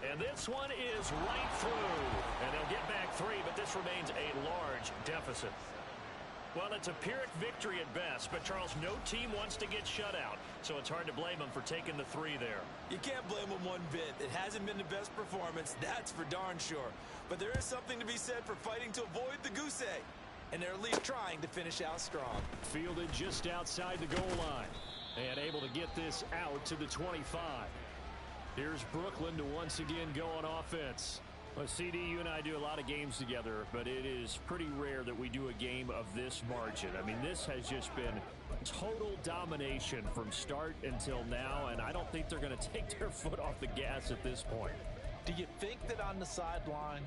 And this one is right through. And they'll get back 3, but this remains a large deficit. Well, it's a Pyrrhic victory at best, but Charles, no team wants to get shut out, so it's hard to blame them for taking the 3 there. You can't blame them one bit. It hasn't been the best performance, that's for darn sure. But there is something to be said for fighting to avoid the goose egg, and they're at least trying to finish out strong. Fielded just outside the goal line, and able to get this out to the 25. Here's Brooklyn to once again go on offense. Well, CD, you and I do a lot of games together, but it is pretty rare that we do a game of this margin. I mean, this has just been total domination from start until now, and I don't think they're going to take their foot off the gas at this point. Do you think that on the sideline,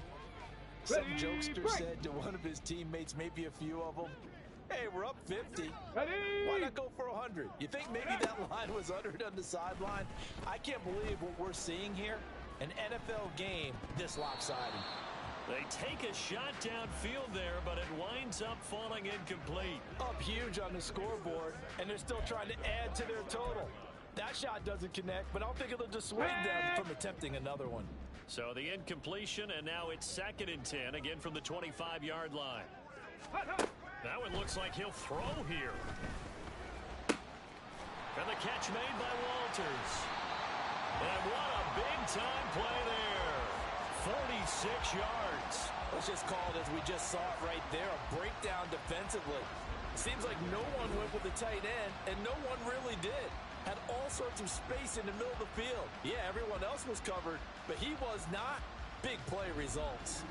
some jokester said to one of his teammates, maybe a few of them, hey, we're up 50. Why not go for 100? You think maybe that line was uttered on the sideline? I can't believe what we're seeing here. An NFL game this lopsided. They take a shot downfield there, but it winds up falling incomplete. Up huge on the scoreboard, and they're still trying to add to their total. That shot doesn't connect, but I don't think it'll dissuade them from attempting another one. So the incompletion, and now it's 2nd and 10, again from the 25-yard line. Now it looks like he'll throw here. And the catch made by Walters. And what a big-time play there. 46 yards. Let's just call it as we just saw it right there, a breakdown defensively. Seems like no one went with the tight end, and no one really did. Had all sorts of space in the middle of the field. Yeah, everyone else was covered, but he was not. Big play results.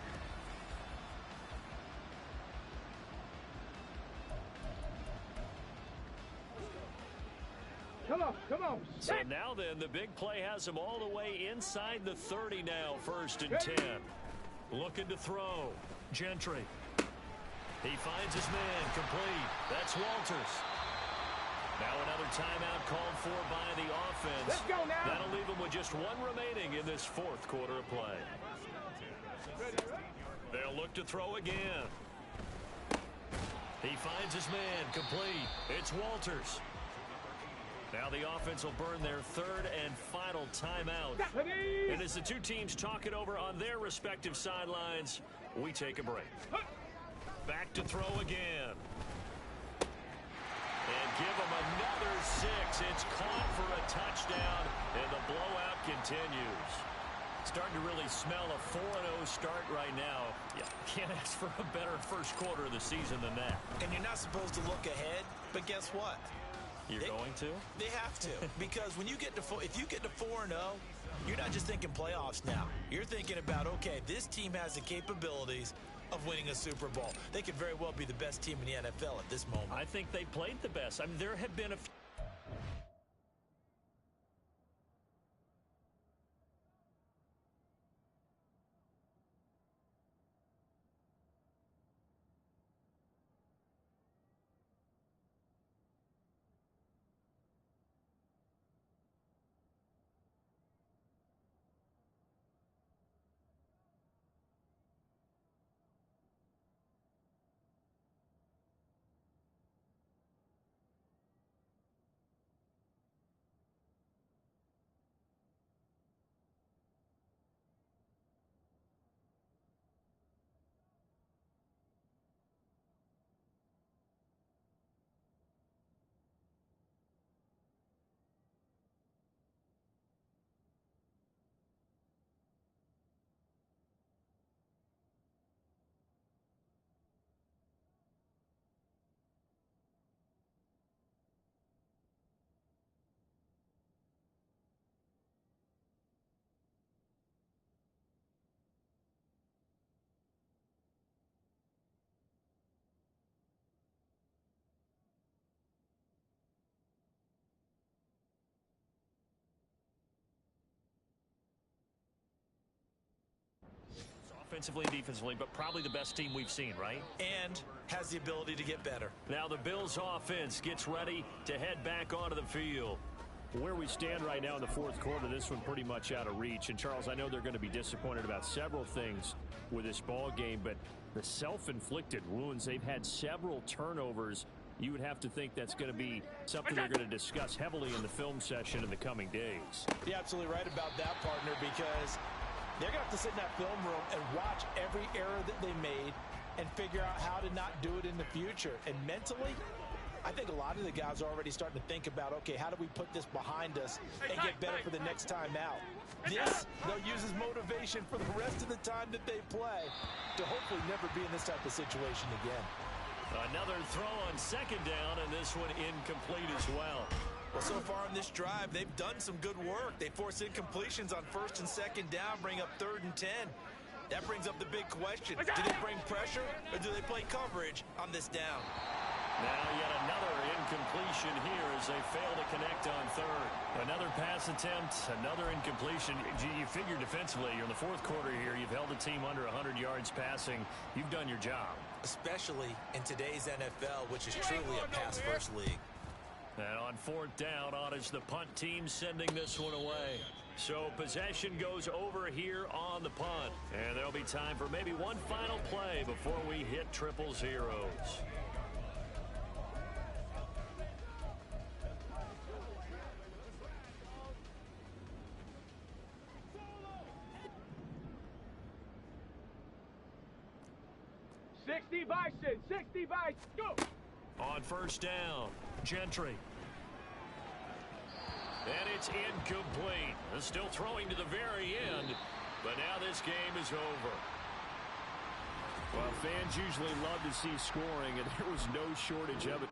Come on. So now then, the big play has him all the way inside the 30 now, 1st and 10. Looking to throw. Gentry. He finds his man, complete. That's Walters. Now another timeout called for by the offense. Let's go now. That'll leave them with just 1 remaining in this 4th quarter of play. They'll look to throw again. He finds his man, complete. It's Walters. Now the offense will burn their 3rd and final timeout. And as the two teams talk it over on their respective sidelines, we take a break. Back to throw again. And give them another 6. It's caught for a touchdown, and the blowout continues. Starting to really smell a 4-0 start right now. Yeah, can't ask for a better first quarter of the season than that. And you're not supposed to look ahead, but guess what? You're going to? They have to, because when you get to if you get to 4-0, you're not just thinking playoffs now. You're thinking about, okay, this team has the capabilities of winning a Super Bowl. They could very well be the best team in the NFL at this moment. I think they played the best. I mean, there have been a few. Offensively and defensively, but probably the best team we've seen, right? And has the ability to get better. Now the Bills offense gets ready to head back onto the field. Where we stand right now in the fourth quarter, this one pretty much out of reach. And, Charles, I know they're going to be disappointed about several things with this ball game, but the self-inflicted wounds, they've had several turnovers. You would have to think that's going to be something they're going to discuss heavily in the film session in the coming days. You're absolutely right about that, partner, because they're going to have to sit in that film room and watch every error that they made and figure out how to not do it in the future. And mentally, I think a lot of the guys are already starting to think about, okay, how do we put this behind us and get better for the next time out? This, they'll use as motivation for the rest of the time that they play to hopefully never be in this type of situation again. Another throw on second down, and this one incomplete as well. Well, so far on this drive, they've done some good work. They force incompletions on first and second down, bring up 3rd and 10. That brings up the big question. Do they bring pressure, or do they play coverage on this down? Now yet another incompletion here as they fail to connect on third. Another pass attempt, another incompletion. You figure defensively, you're in the fourth quarter here. You've held the team under 100 yards passing. You've done your job. Especially in today's NFL, which is truly a pass-first league. And on fourth down, on is the punt team sending this one away. So possession goes over here on the punt. And there'll be time for maybe one final play before we hit triple zeros. Bison, 60 Bison, go! On first down, Gentry. And it's incomplete. Still throwing to the very end, but now this game is over. Well, fans usually love to see scoring, and there was no shortage of it.